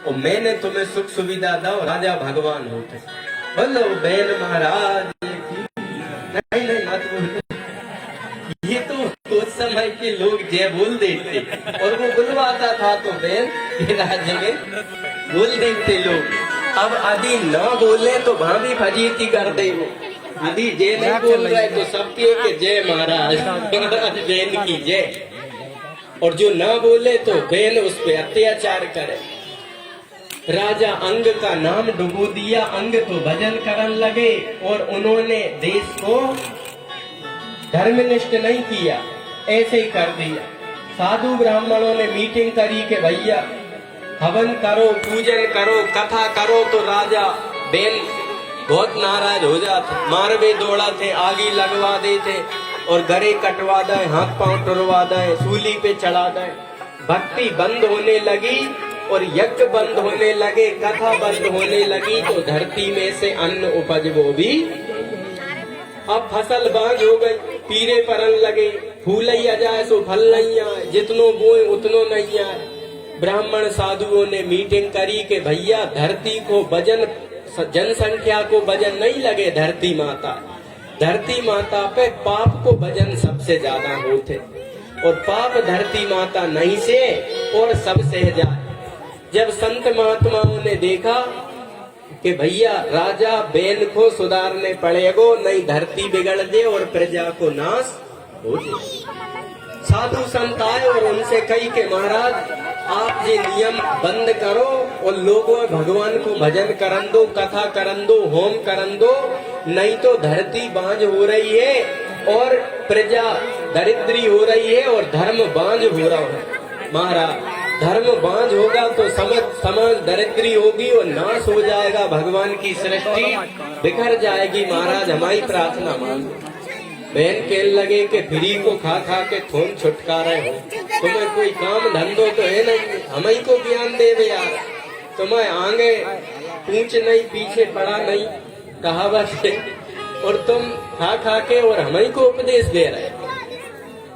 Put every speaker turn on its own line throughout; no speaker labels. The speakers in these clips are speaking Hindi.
और मैंने तुम्हें सुख सुविधा दो, राजा भगवान होते। बोलो बेन महाराज की नहीं नहीं मत बोलो। ये तो उस समय के लोग जय बोल देते और वो बुलवाता था तो बेन के राज्य में बोल देते लोग। अब आदि न बोले तो भाभी फजीती कर दे वो। आदि जय नहीं बोल रहे तो सबके के जय महाराज, महाराज बेन की जय। और जो न बोले तो बेन उस पे अत्याचार करे। राजा अंग का नाम डुबो दिया, अंग तो भजन करन लगे और उन्होंने देश को धर्मनिष्ठ नहीं किया, ऐसे ही कर दिया। साधु ब्राह्मणों ने मीटिंग करी कि भैया हवन करो, पूजन करो, कथा करो, तो राजा बेन बहुत नाराज हो जाते, मारवे दौड़ा थे, आगी लगवा देते और गरे कटवा दे, हाथ पांव टुरवा दे, सूली पे चढ़ा दे। भक्ति बंद होने लगी और यज्ञ बंद होने लगे, कथा बंद होने लगी, तो धरती में से अन्न उपज वो भी। अब फसल बांझ हो गई, पीरे परन लगे, फूल ही आ जाए सो फल नहीं आए, जितनो बोए उतनो नहीं आए। ब्राह्मण साधुओं ने मीटिंग करी कि भैया धरती को वजन, जनसंख्या को वजन नहीं लगे, धरती माता पे पाप को वजन सबसे ज्यादा होते और पाप धरती माता नहीं से और सब सह जाए। जब संत महात्माओं ने देखा कि भैया राजा बेन को सुधारने पड़ेगो, नहीं धरती बिगड़ दे और प्रजा को नाश हो जाए। साधु संत आए और उनसे कही कि महाराज आप ये नियम बंद करो और लोगों भगवान को भजन करन दो, कथा करन दो, होम करन दो, नहीं तो धरती बांझ हो रही है और प्रजा दरिद्री हो रही है और धर्म बांझ हो रहा है। महाराज धर्म बांझ होगा तो समाज दरिद्री होगी और नाश हो जाएगा, भगवान की सृष्टि बिखर जाएगी। महाराज हमारी प्रार्थना मान लो। बहन कहने लगे कि फ्री को खा खा के थोन छुटकारे हो, तुम्हें कोई काम धंधो तो है नहीं, हम ही को ज्ञान दे दे यार, तुम्हें आगे पूछ नहीं पीछे पड़ा नहीं कहावत है, और तुम खा खा के और हम ही को उपदेश दे रहे।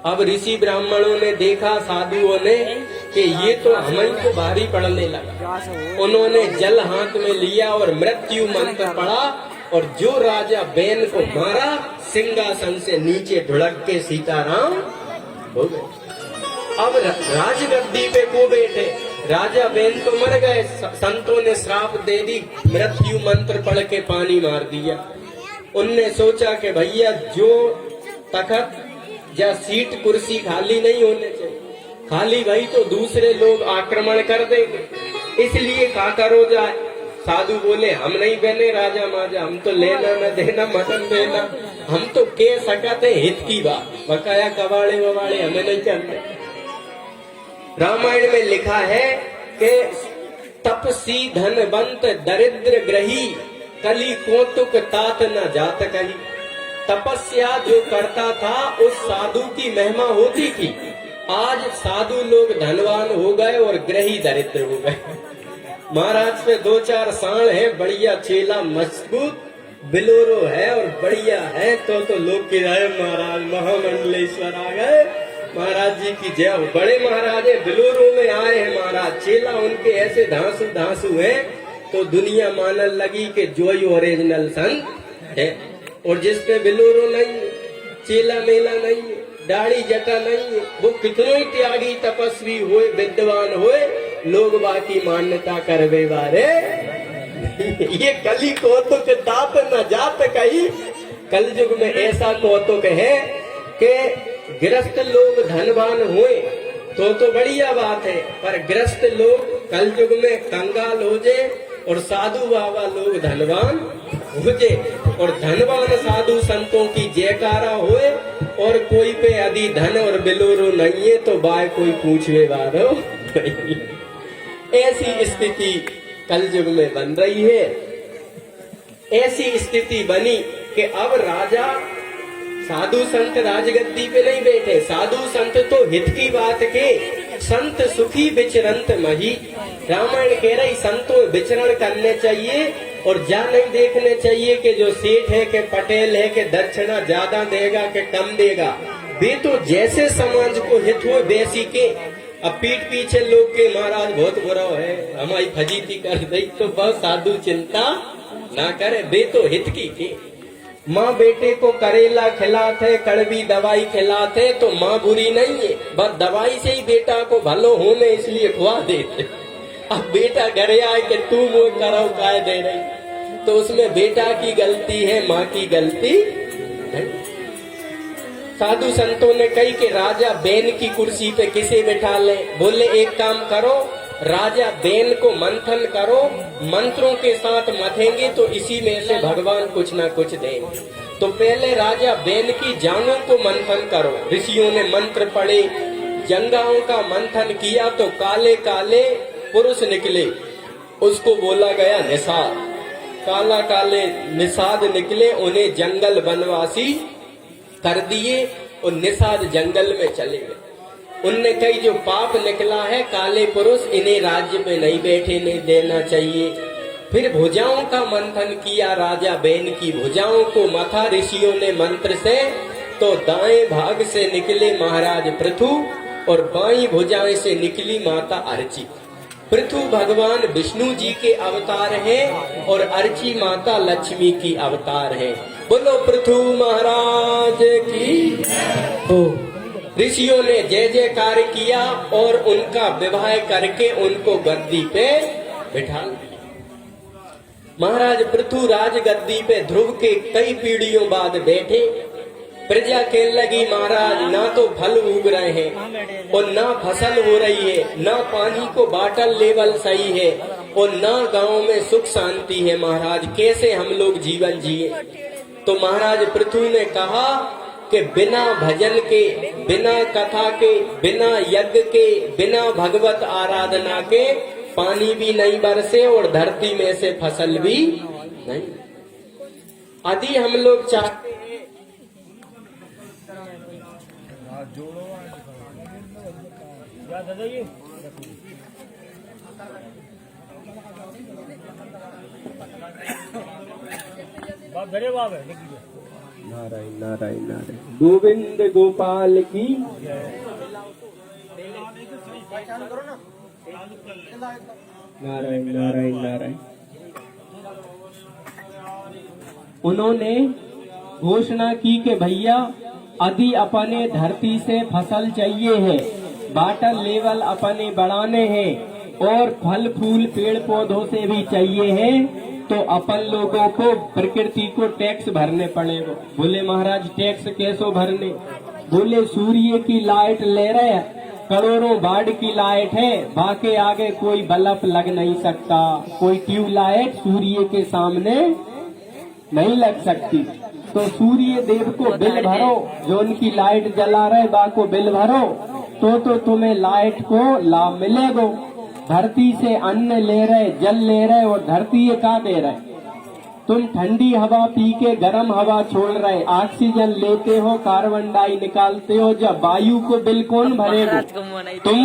अब ऋषि ब्राह्मणों ने देखा, साधुओं ने, कि ये तो हम ही को भारी पड़ने लगा। उन्होंने जल हाथ में लिया और मृत्यु मंत्र पढ़ा और जो राजा बेन को मारा, सिंहासन से नीचे ढुड़क के सीताराम हो गए। अब राजगद्दी पे को बैठे, राजा बेन तो मर गए, संतों ने श्राप दे दी, मृत्यु मंत्र पढ़ के पानी मार दिया। उनने सोचा कि भैया जो तखत या सीट कुर्सी खाली नहीं होने चाहिए, खाली भाई तो दूसरे लोग आक्रमण कर देंगे, इसलिए का करो जाए। साधु बोले हम नहीं बने राजा माजा, हम तो लेना न देना मटन देना, हम तो के सकते हित की बात, बकाया कबाड़े वबाड़े हमें नहीं करते। रामायण में लिखा है कि तपसी धनवंत दरिद्र ग्रही, कली कौतुक तात न जात कही। तपस्या जो करता था उस साधु की महिमा होती थी। आज साधु लोग धनवान हो गए और ग्रही दरिद्र हो गए। महाराज पे 2-4 सांड है, बढ़िया चेला मजबूत बिलोरो है और बढ़िया है, तो लोग किराए महाराज महामंडलेश्वर आ गए, महाराज जी की जय हो। बड़े महाराज है, बिलोरो में आए हैं महाराज, चेला उनके ऐसे धांसू है तो दुनिया मानने लगी कि जो ही ओरिजिनल संत है। और जिसपे बिलोरो नहीं, चेला मेला नहीं, दाढ़ी जटा नहीं, वो कितने त्यागी तपस्वी हुए, विद्वान हुए, लोग बाकी मान्यता करवे बारे। ये कली कौतुक तात न जात कही। कल युग में ऐसा कौतुक है कि गृहस्थ लोग धनवान हुए तो बढ़िया बात है, पर गृहस्थ लोग कल युग में कंगाल हो जाए और साधु बाबा लोग धनवान हो जाए और धनवान साधु संतों की जयकारा होए और कोई पे यदि धन और बिलोरो नहीं है तो बाय कोई पूछवे वारो नहीं। ऐसी स्थिति कल युग में बन रही है। ऐसी स्थिति बनी कि अब राजा साधु संत राजगद्दी पे नहीं बैठे, साधु संत तो हित की बात के, संत सुखी विचरंत मही। रामायण कह रही संतों विचरण करने चाहिए और जा नहीं देखने चाहिए कि जो सेठ है कि पटेल है कि दक्षिणा ज्यादा देगा कि कम देगा। वे तो जैसे समाज को हित हो वैसी के। अब पीठ पीछे लोग के महाराज बहुत बुरा है, हमारी फजीती कर दई, तो बहुत साधु चिंता ना करे, बे तो हित की थी। माँ बेटे को करेला खिलाते, कड़वी दवाई खिलाते तो माँ बुरी नहीं है, बस दवाई से ही बेटा को भलो होने इसलिए खुआ देते। अब बेटा घरे आए कि तू मुझे करो काय दे रही, तो उसमें बेटा की गलती है, माँ की गलती नहीं। साधु संतों ने कही कि राजा बेन की कुर्सी पे किसे बिठा ले, बोले एक काम करो, राजा बेन को मंथन करो, मंत्रों के साथ मथेंगे तो इसी में से भगवान कुछ ना कुछ देंगे। तो पहले राजा बेन की जांघों को मंथन करो, ऋषियों ने मंत्र पढ़े, जंगाओं का मंथन किया तो काले काले पुरुष निकले, उसको बोला गया निषाद। काला काले निषाद निकले, उन्हें जंगल वनवासी कर दिए और निषाद जंगल में चले गए। उनने कही जो पाप निकला है काले पुरुष, इन्हें राज्य में नहीं बैठने देना चाहिए। फिर भुजाओं का मंथन किया, राजा बेन की भुजाओं को मथा ऋषियों ने मंत्र से, तो दाएं भाग से निकले महाराज पृथु और बाईं भुजाएं से निकली माता अर्ची। पृथु भगवान विष्णु जी के अवतार हैं और अर्ची माता लक्ष्मी की अवतार है। बोलो पृथु महाराज की। तो ऋषियों ने जय जयकार किया और उनका विवाह करके उनको गद्दी पे बिठा दिया। महाराज पृथु राज गद्दी पे ध्रुव के कई पीढ़ियों बाद बैठे। प्रजा कहने लगी महाराज ना तो फल उग रहे हैं और ना फसल हो रही है, ना पानी को वाटर लेवल सही है और ना गांव में सुख शांति है, महाराज कैसे हम लोग जीवन जिए। तो महाराज पृथु ने कहा कि बिना भजन के, बिना कथा के, बिना यज्ञ के, बिना भगवत आराधना के पानी भी नहीं बरसे और धरती में से फसल भी नहीं। यदि हम लोग चाहते हैं नारायण नारायण नारायण गोविंद गोपाल की। नारायण नारायण नारायण। उन्होंने घोषणा की कि भैया यदि अपने धरती से फसल चाहिए है, वाटर लेवल अपने बढ़ाने हैं और फल फूल पेड़ पौधों से भी चाहिए है, तो अपन लोगों को प्रकृति को टैक्स भरने पड़ेगा। बोले महाराज टैक्स कैसो भरने? बोले सूर्य की लाइट ले रहे हैं, करोड़ों वाट की लाइट है, बाकी आगे कोई बल्ब लग नहीं सकता, कोई ट्यूबलाइट सूर्य के सामने नहीं लग सकती। तो सूर्य देव को बिल भरो, जो उनकी लाइट जला रहे बा को बिल भरो, तो तुम्हें लाइट को लाभ मिलेगा। धरती से अन्न ले रहे, जल ले रहे और धरती ये का दे रहे? तुम ठंडी हवा पी के गर्म हवा छोड़ रहे, ऑक्सीजन लेते हो, कार्बन डाई निकालते हो, जब वायु को बिल कौन भरेगा? तुम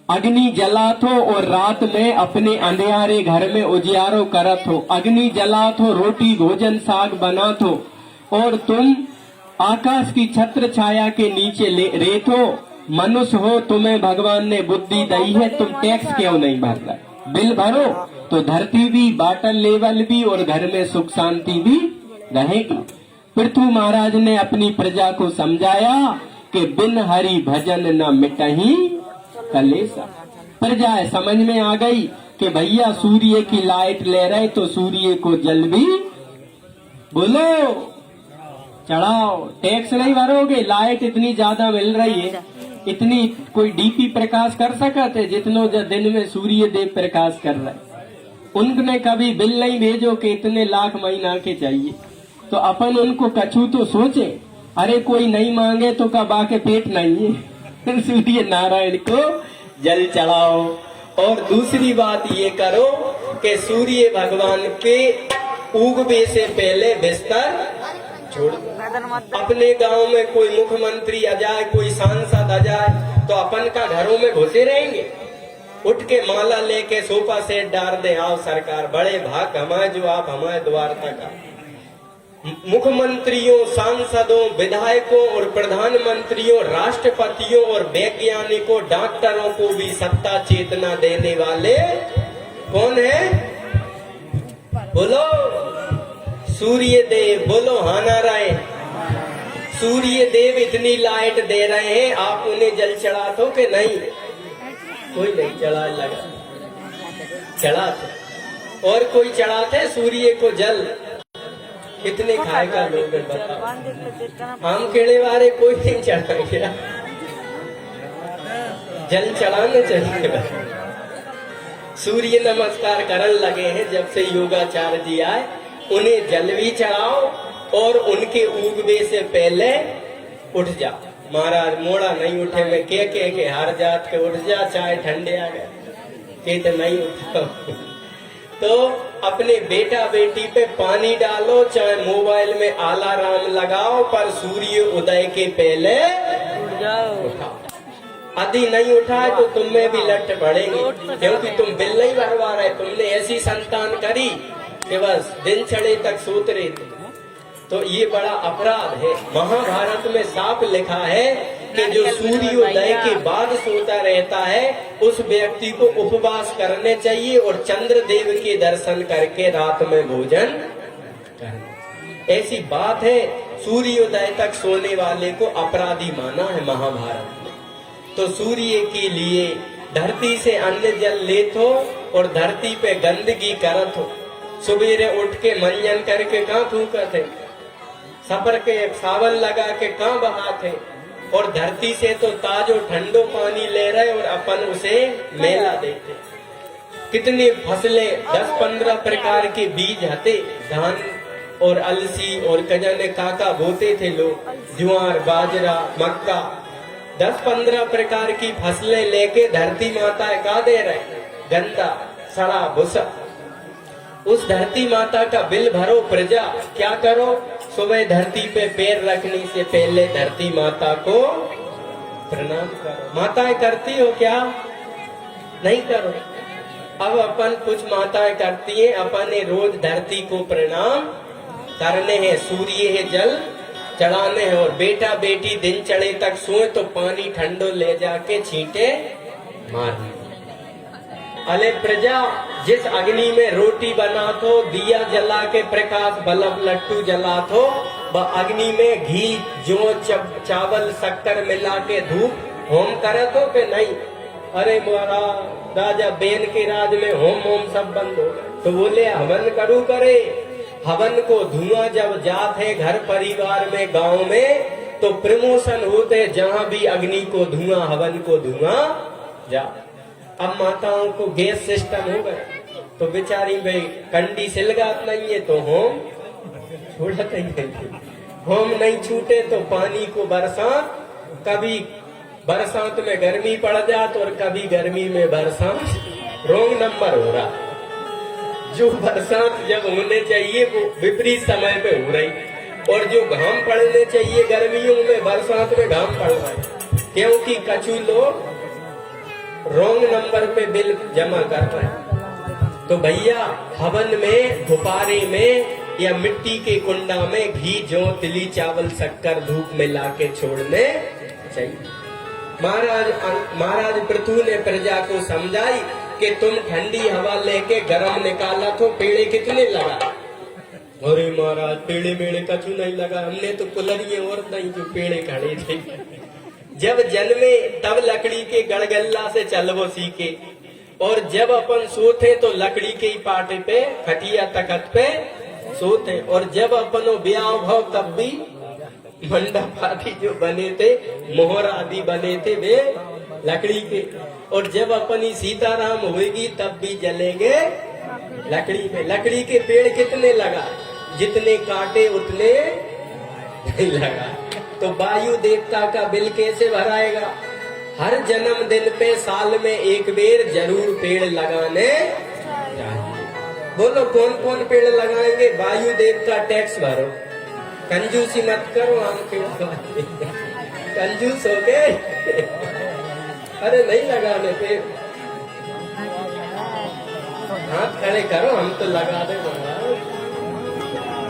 अग्नि जलात हो और रात में अपने अंधेरे घर में उजियारो करत हो, अग्नि जलात हो, रोटी भोजन साग बनात हो, और तुम आकाश की छत्र छाया के नीचे रेत हो, मनुष्य हो, तुम्हें भगवान ने बुद्धि दी है, तुम टैक्स क्यों नहीं भर रहे? बिल भरो तो धरती भी, वाटर लेवल भी और घर में सुख शांति भी रहेगी। पृथु महाराज ने अपनी प्रजा को समझाया कि बिन हरि भजन न मिटही कलेसा। प्रजा समझ में आ गई कि भैया सूर्य की लाइट ले रहे तो सूर्य को जल भी बोलो चढ़ाओ, टैक्स नहीं भरोगे, लाइट इतनी ज्यादा मिल रही है, इतनी कोई डीपी प्रकाश कर सकते जितनो दिन में सूर्य देव प्रकाश कर रहे। उनने कभी बिल नहीं भेजो कि इतने लाख महीना के चाहिए, तो अपन उनको कछू तो सोचे, अरे कोई नहीं मांगे तो कब आके पेट नहीं है। सूर्य नारायण को जल चढ़ाओ। और दूसरी बात ये करो कि सूर्य भगवान के उगने से पहले बिस्तर छोड़ दो। अपने गांव में कोई मुख्यमंत्री आ जाए, कोई सांसद आ जाए, तो अपन का घरों में घुसे रहेंगे? उठ के माला लेके सोफा सेट डाल दे, आओ सरकार, बड़े भाग हमारे जो आप हमारे द्वार तक आ। मुख्यमंत्रियों, सांसदों, विधायकों और प्रधानमंत्रियों, राष्ट्रपतियों और वैज्ञानिकों, डॉक्टरों को भी सत्ता चेतना देने वाले कौन है? बोलो सूर्य देव। बोलो हाँ नारायण। सूर्य देव इतनी लाइट दे रहे हैं, आप उन्हें जल चढ़ा दो कि नहीं? कोई नहीं चढ़ा, लगा चढ़ाते। और कोई चढ़ाते सूर्य को जल? कितने खाएगा लोग बताओ? आम केड़े वाले कोई नहीं चढ़ाएंगे। जल चढ़ाने चाहिए। सूर्य नमस्कार करने लगे हैं जब से योगाचार्य जी आए, उन्हें जल भी चढ़ाओ और उनके उगवे से पहले उठ जाओ। महाराज मोड़ा नहीं उठे, मैं के हार जात के उठ जा, चाहे ठंडे आ गए के तो नहीं उठा। तो अपने बेटा बेटी पे पानी डालो, चाहे मोबाइल में अलार्म लगाओ, पर सूर्य उदय के पहले उठाओ। यदि नहीं उठाए तो तुम में भी लट पड़ेंगे, क्योंकि तुम बिल नहीं भरवा रहे। तुमने ऐसी संतान करी कि बस दिन चढ़े तक सोत रहे थे। तो ये बड़ा अपराध है। महाभारत में साफ लिखा है कि जो सूर्योदय के बाद सोता रहता है उस व्यक्ति को उपवास करने चाहिए और चंद्र देव के दर्शन करके रात में भोजन करना। ऐसी बात है। सूर्योदय तक सोने वाले को अपराधी माना है महाभारत में। तो सूर्य के लिए धरती से अन्न जल लेत हो और धरती पे गंदगी करत हो। सुबेरे उठ के मंजन करके कहाँ थूकत है, सफर के सावन लगा के कहाँ बहाते, और धरती से तो ताजो ठंडो पानी ले रहे और अपन उसे मेला देते। कितनी फसलें 10-15 प्रकार के बीज हते, धान और अलसी और कजाने काका बोते थे लोग, ज्वार, बाजरा, मक्का, 10-15 प्रकार की फसलें लेके धरती माता का दे रहे, गंदा सड़ा भूसा। उस धरती माता का बिल भरो प्रजा। क्या करो? सुबह धरती पे पैर रखने से पहले धरती माता को प्रणाम करो। माताएं करती हो क्या? नहीं करो। अब अपन कुछ माताएं करती हैं, अपन ने रोज धरती को प्रणाम करने हैं, सूर्य है जल चढ़ाने हैं, और बेटा बेटी दिन चढ़े तक सोए तो पानी ठंडो ले जाके छींटे मारने। अले प्रजा, जिस अग्नि में रोटी बनातो, दिया जला के प्रकाश बल्ब लट्टू जलातो, वह अग्नि में घी, जौ, चावल, शक्कर मिला के धूप होम करतो के नहीं? अरे महाराज राजा बेन के राज में होम सब बंद हो गए। तो बोले हवन करू करे। हवन को धुआं जब जात है घर परिवार में, गांव में, तो प्रमोशन होते जहाँ भी अग्नि को धुआं, हवन को धुआं जा। अब माताओं को गैस सिस्टम हो गया तो बेचारी भाई कंडी सिलगात नहीं है तो होम छूटते नहीं। होम नहीं छूटे तो पानी को बरसात, कभी बरसात में गर्मी पड़ जात और कभी गर्मी में बरसात। रॉन्ग नंबर हो रहा। जो बरसात जब होने चाहिए वो विपरीत समय पे हो रही, और जो घाम पड़ने चाहिए गर्मियों में बरसात में घाम पड़ रहा है, क्योंकि कछु लोग रॉन्ग नंबर पे बिल जमा कर रहे हैं। तो भैया हवन में, धुपारे में या मिट्टी के कुंडा में घी, जौ, तिली, चावल, शक्कर, धूप मिला के छोड़ने चाहिए। महाराज पृथु ने प्रजा को समझाई कि तुम ठंडी हवा लेके गरम निकाला तो पेड़े कितने लगा? अरे महाराज पेड़े मेड़े कछु नहीं लगा, हमने तो कुलरिये और नहीं जो पेड़े खड़े थे। जब जन्मे तब लकड़ी के गड़गल्ला से चलवो सीखे, और जब अपन सोते तो लकड़ी के ही पाटे पे, खटिया तखत पे सोते, और जब अपन ब्याह भाव तब भी मंडप आदि जो बने थे, मोहर आदि बने थे वे लकड़ी के, और जब अपनी सीताराम होगी तब भी जलेंगे लकड़ी में। लकड़ी के पेड़ कितने लगा? जितने काटे उतने नहीं लगा। तो वायु देवता का बिल कैसे भराएगा? हर जन्मदिन पे साल में एक बेर जरूर पेड़ लगाने चाहिए। बोलो कौन कौन पेड़ लगाएंगे? वायु देवता टैक्स भरो, कंजूसी मत करो। हम कंजूस हो गए। अरे नहीं लगाने पे हाथ खड़े करो, हम तो लगा दे।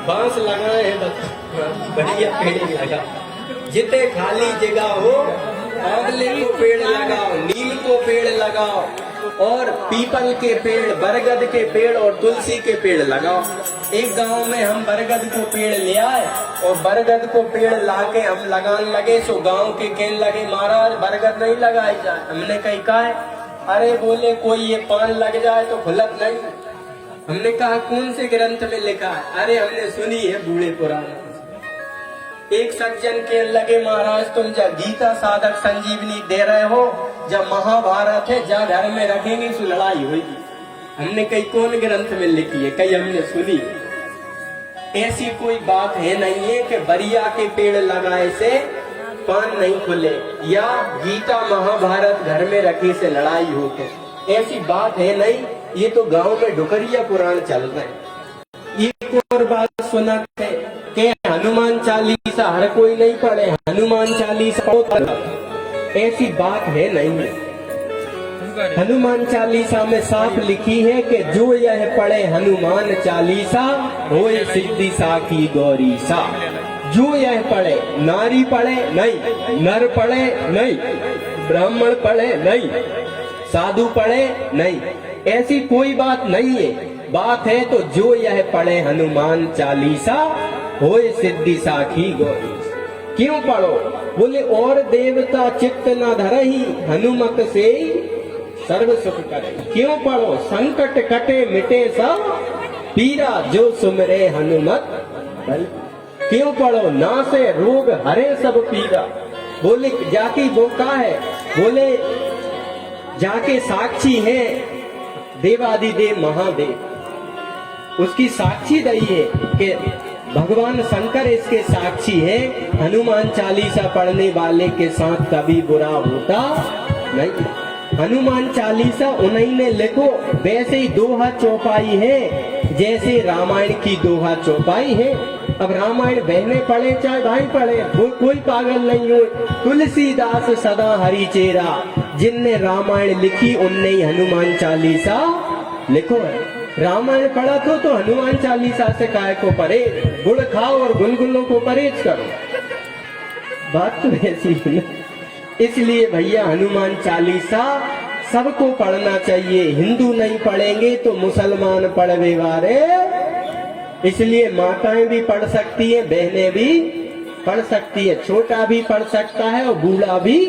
बांस लगाए हैं बस, बढ़िया पेड़ लगा। जितने खाली जगह हो आंवले को पेड़ लगाओ, नीम को पेड़ लगाओ, और पीपल के पेड़, बरगद के पेड़ और तुलसी के पेड़ लगाओ। एक गांव में हम बरगद को पेड़ ले आए और बरगद को पेड़ लाके हम लगान लगे। सो गांव के कहने लगे महाराज बरगद नहीं लगाई जाए। हमने कहा है, अरे बोले कोई ये पान लग जाए तो खुलत नहीं। हमने कहा कौन से ग्रंथ में लिखा है? अरे हमने सुनी है बूढ़े पुराने। एक सज्जन के लगे महाराज तुम जब गीता साधक संजीवनी दे रहे हो, जब महाभारत है जा घर में रखेंगे तो लड़ाई होगी। हमने कई कौन ग्रंथ में लिखी है? कई हमने सुनी। ऐसी कोई बात है नहीं है कि बरिया के पेड़ लगाए से पान नहीं खुले या गीता महाभारत घर में रखे से लड़ाई होते, ऐसी बात है नहीं। ये तो गांव में डुकरिया पुराण चल रहे हैं। एक और बात सुना है कि हनुमान चालीसा हर कोई नहीं पढ़े, हनुमान चालीसा ऐसी बात है नहीं। हनुमान चालीसा में साफ लिखी है कि जो यह पढ़े हनुमान चालीसा होए सिद्धि साखी गौरी सा। जो यह पढ़े, नारी पढ़े नहीं, नर पढ़े नहीं, ब्राह्मण पढ़े नहीं, साधु पढ़े नहीं, ऐसी कोई बात नहीं है। बात है तो जो यह पढ़े हनुमान चालीसा होए सिद्धि साखी गौरी। क्यों पढ़ो? बोले और देवता चित्त न धरही, हनुमत से सर्व सुख करे। क्यों पढ़ो? संकट कटे मिटे सब पीरा, जो सुमरे हनुमत बल। क्यों पढ़ो? नासे रोग हरे सब पीरा। बोले जाके वो का है? बोले जाके साक्षी है देवादिदेव महादेव, उसकी साक्षी रही है कि भगवान शंकर इसके साक्षी है। हनुमान चालीसा पढ़ने वाले के साथ कभी बुरा होता नहीं। हनुमान चालीसा उन्हीं ने लिखो, वैसे ही दोहा चौपाई है जैसे रामायण की दोहा चौपाई है। अब रामायण बहने पढ़े चाहे भाई पढ़े, कोई पागल नहीं हो। तुलसीदास सदा हरि चेरा, जिनने रामायण लिखी उनने ही हनुमान चालीसा लिखो है। रामायण पढ़ा तो हनुमान चालीसा से काय को परहेज, गुड़ खाओ और गुलगुलों को परहेज करो। बात तो ऐसी है ना। इसलिए भैया हनुमान चालीसा सबको पढ़ना चाहिए। हिंदू नहीं पढ़ेंगे तो मुसलमान पढ़वे वाले। इसलिए माताएं भी पढ़ सकती है, बहनें भी पढ़ सकती है, छोटा भी पढ़ सकता है और बूढ़ा भी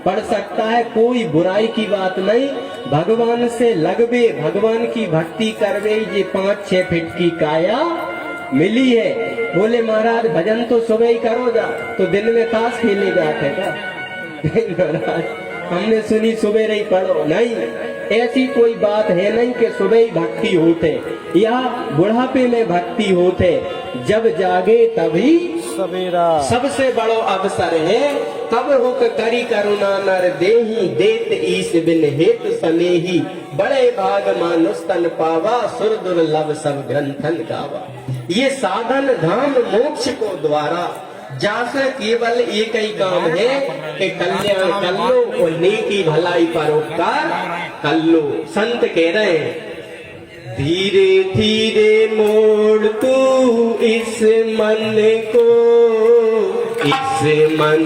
पढ़ सकता है। कोई बुराई की बात नहीं। भगवान से लगवे, भगवान की भक्ति करवे, ये 5-6 फीट की काया मिली है। बोले महाराज भजन तो सुबह ही करो जा, तो दिन में ताश खेले जाते क्या? नहीं महाराज, हमने सुनी सुबह ही पढ़ो। नहीं, ऐसी कोई बात है नहीं कि सुबह ही भक्ति होते या बुढ़ापे में भक्ति होते। जब जागे तभी सवेरा, सबसे बड़ो अवसर है। तब हुक करी करुणा नर देही, देत ईस बिन हेत सनेही। बड़े भाग मानुष तन पावा, सुर दुर्लभ सब ग्रंथन गावा। ये साधन धाम मोक्ष को द्वारा, जासे केवल एक ही काम है कि कल्याण कर लो और नेकी भलाई परोपकार कर लो। संत कह रहे हैं धीरे धीरे मोड़ तू इस मन को, इस मन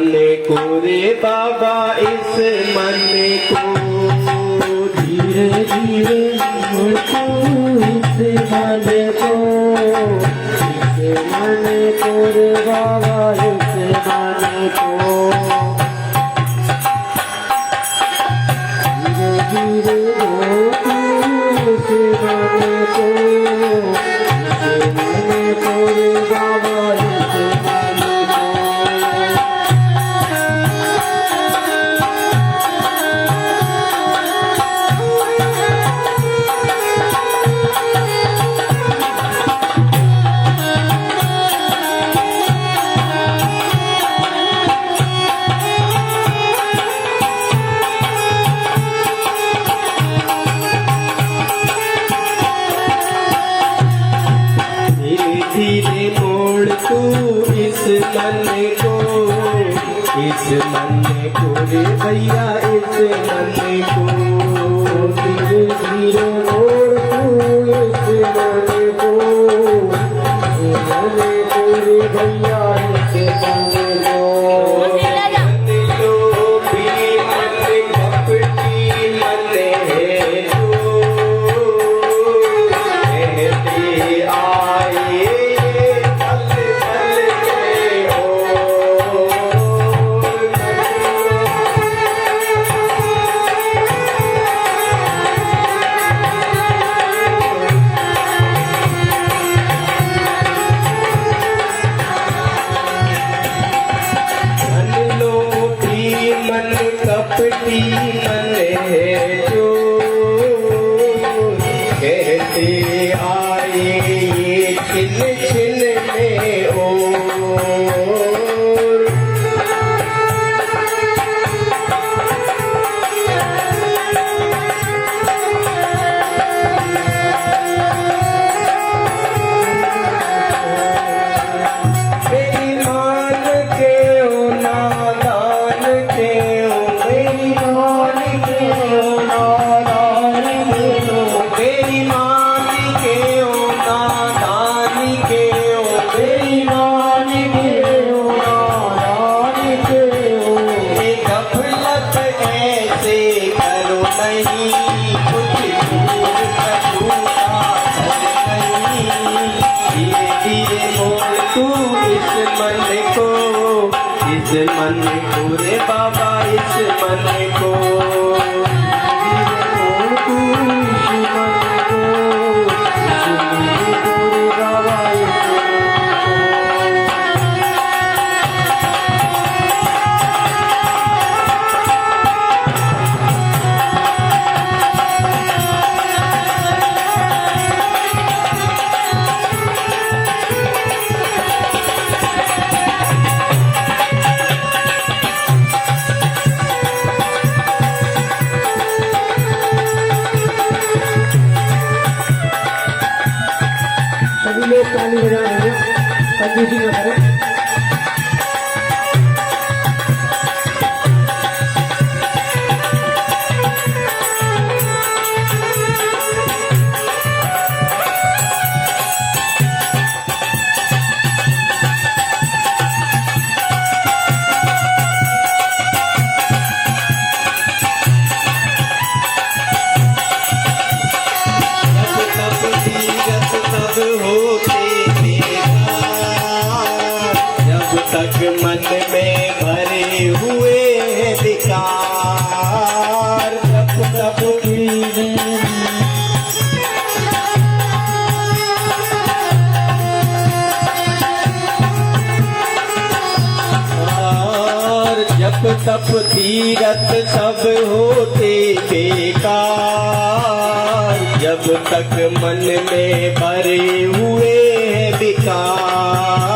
को रे बाबा, इस मन को। धीरे धीरे मोड़ तू इस मन को, इस मन को रे बाबा, इस मन को। धीरे धीरे मोड़ तू इस मन को, इस मन को रे बाबा, इस मन को। धीरे मोड़ तू इस मन को, इस मन को रे भैया, इस मन को। धीरे धीरे मोड़ तू इस मन को,
भैया इसे मन लो।
लो भी मन कपटी मन है जो कहते आए पल पल में हो। मन लो भी मन कपटी मन है जो कहते आए ये छिन छिन में और। बेईमान के हो नादान के हो
बेईमान के हो नादान के हो।
बेईमान के हो नादान के हो
बेईमान के हो नादान के हो।
ये गफलत ऐसे करो नहीं कुछ दूर का झूठा घर नहीं। धीरे धीरे मोड़ तू इस मन को रे बाबा इस मन को।
तू इस मन को, इस मन को रे बाबा इस मन को। सभी लोग ताली बजा रहे हैं, कंजूसी न करें।
जब तक तीरथ सब होते बेकार, जब तक मन में भरे हुए हैं विकार, जब तक और जब तप तीरथ सब होते बेकार, जब तक मन में भरे हुए हैं विकार,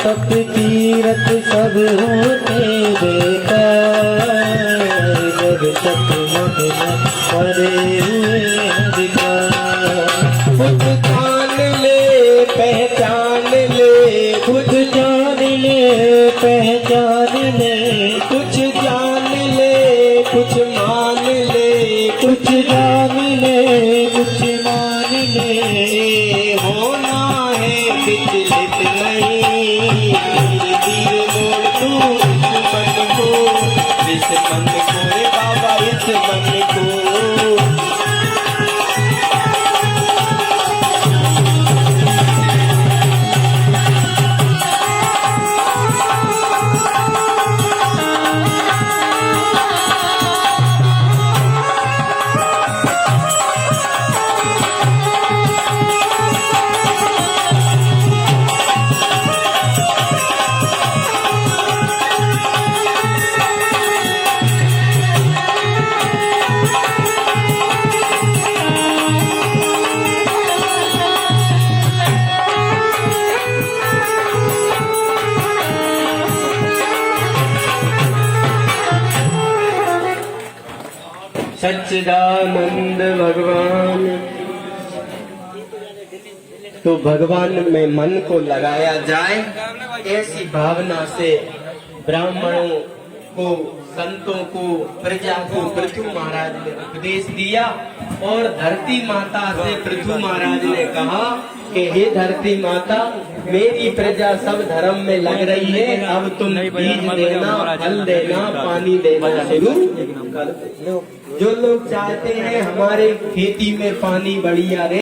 तप तीरथ सब होते बेकार, जब तक मन में भरे हुए अधिकार।
खुद जान ले पहचान ले,
खुद जान ले पहचान ले,
कुछ जान ले कुछ मान ले,
कुछ जान ले कुछ मान ले।
होना है विचलित नहीं, धीरे धीरे मोड़ तू इस मन को रे बाबा इस मन को। सच्चिदानंद भगवान। तो भगवान में मन को लगाया जाए, ऐसी भावना से ब्राह्मणों को, संतों को, प्रजा को पृथु महाराज ने उपदेश दिया। और धरती माता से पृथु महाराज ने कहा कि हे धरती माता, मेरी प्रजा सब धर्म में लग रही है, अब तुम बीज देना, फल देना, पानी देना शुरू कर दो। जो लोग चाहते हैं हमारे खेती में पानी बढ़िया रहे,